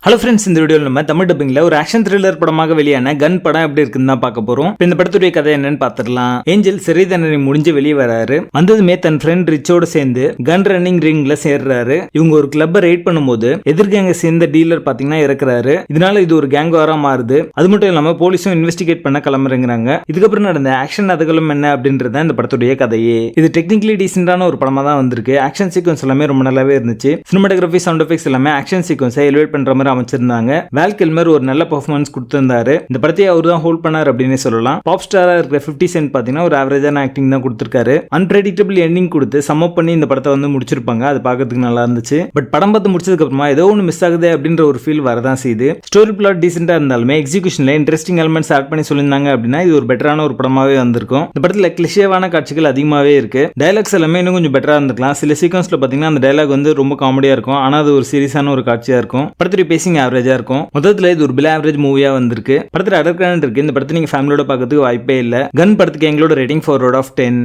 Hello friends, இந்த வீடியோவில் நம்ம தமிழ் டப்பிங்ல ஒரு ஆக்ஷன் த்ரில்லர் படமாக வெளியான கன் படம் எப்படி இருக்குன்னு தான் பார்க்க போறோம். இந்த படத்துடைய கதை என்னன்னு பார்த்துடலாம். ஏஞ்சல் சிறை தண்டனை முடிஞ்சு வெளியே வராரு. வந்ததுமே தன் ஃப்ரெண்ட் ரிச்சோட சேர்ந்து கன் ரன்னிங் ரிங்ல சேர்றாரு. இவங்க ஒரு கிளப்பை ரைட் பண்ணும்போது எதிர்கேங்க சேர்ந்த டீலர் பாத்தீங்கன்னா இறக்குறாரு. இதனால இது ஒரு கேங் வாரா மாறுது. அது மட்டும் இல்லாம போலீஸும் இன்வெஸ்டிகேட் பண்ண கிளம்புறாங்க. இதுக்கப்புறம் நடந்த ஆக்ஷன் அதுகளும் என்ன அப்படின்றத இந்த படத்துடைய கதையே. இது டெக்னிக்கலி டீசென்டான ஒரு படமா தான் வந்திருக்கு. ஆக்ஷன் சீக்வன்ஸ் எல்லாமே ரொம்ப நல்லாவே இருந்துச்சு. சினிமாட்டோகிராஃபி, சவுண்ட் எஃபெக்ட்ஸ் எல்லாமே ஆக்ஷன் சீக்வன்ஸை எலிவேட் பண்ற மாதிரி அமைச்சிருந்தாங்க. வேல் கில்மர் ஒரு நல்ல பெர்ஃபார்மன்ஸ் கொடுத்திருந்தாரு. இந்த படத்தை அவர் தான் ஹோல்ட் பண்ணார் அப்படின்னு சொல்லலாம். பாப் ஸ்டாரா இருக்கிற 50 சென்ட் பாத்தீங்கன்னா ஒரு ஆவரேஜான ஆக்டிங் தான் கொடுத்திருக்காரு. அன்பிரெடிக்டபிள் எண்டிங் கொடுத்து சம்மப் பண்ணி இந்த படத்தை வந்து முடிச்சிருப்பாங்க. அது பார்க்கிறதுக்கு நல்லா இருந்துச்சு. பட் படம் பார்த்து முடிச்சதுக்கு அப்புறமா ஏதோ ஒன்று மிஸ் ஆகுது அப்படின்ற ஒரு ஃபீல் வரதான் செய்யுது. ஸ்டோரி பிளாட் டீசென்டா இருந்தாலுமே எக்ஸிகியூஷன்ல இன்ட்ரெஸ்டிங் எலிமெண்ட்ஸ் ஆட் பண்ணி சொல்லியிருந்தாங்க அப்படின்னா இது ஒரு பெட்டரான ஒரு படமாவே வந்திருக்கும். இந்த படத்துல கிளிஷேவான காட்சிகள் அதிகமாவே இருக்கு. டயலாக்ஸ் எல்லாமே இன்னும் கொஞ்சம் பெட்டரா இருந்திருக்கலாம். சில சீக்வன்ஸ்ல பாத்தீங்கன்னா அந்த டயலாக் வந்து ரொம்ப காமெடியா இருக்கும். ஆனா அது ஒரு சீரியஸான ஒரு காட்சியா இருக்கும். படத்துடைய பேசிங் ஆவரேஜா இருக்கும். மொத்தத்துல இது ஒரு பிலோ ஆவரேஜ் மூவியா வந்திருக்கு. படத்துல அடர்கான இருக்கு. இந்த படத்தை நீங்க ஃபேமிலியோட பார்க்கறதுக்கு வாய்ப்பே இல்ல. கன் படத்துக்கு எங்களோட ரேட்டிங் 4 out of 10.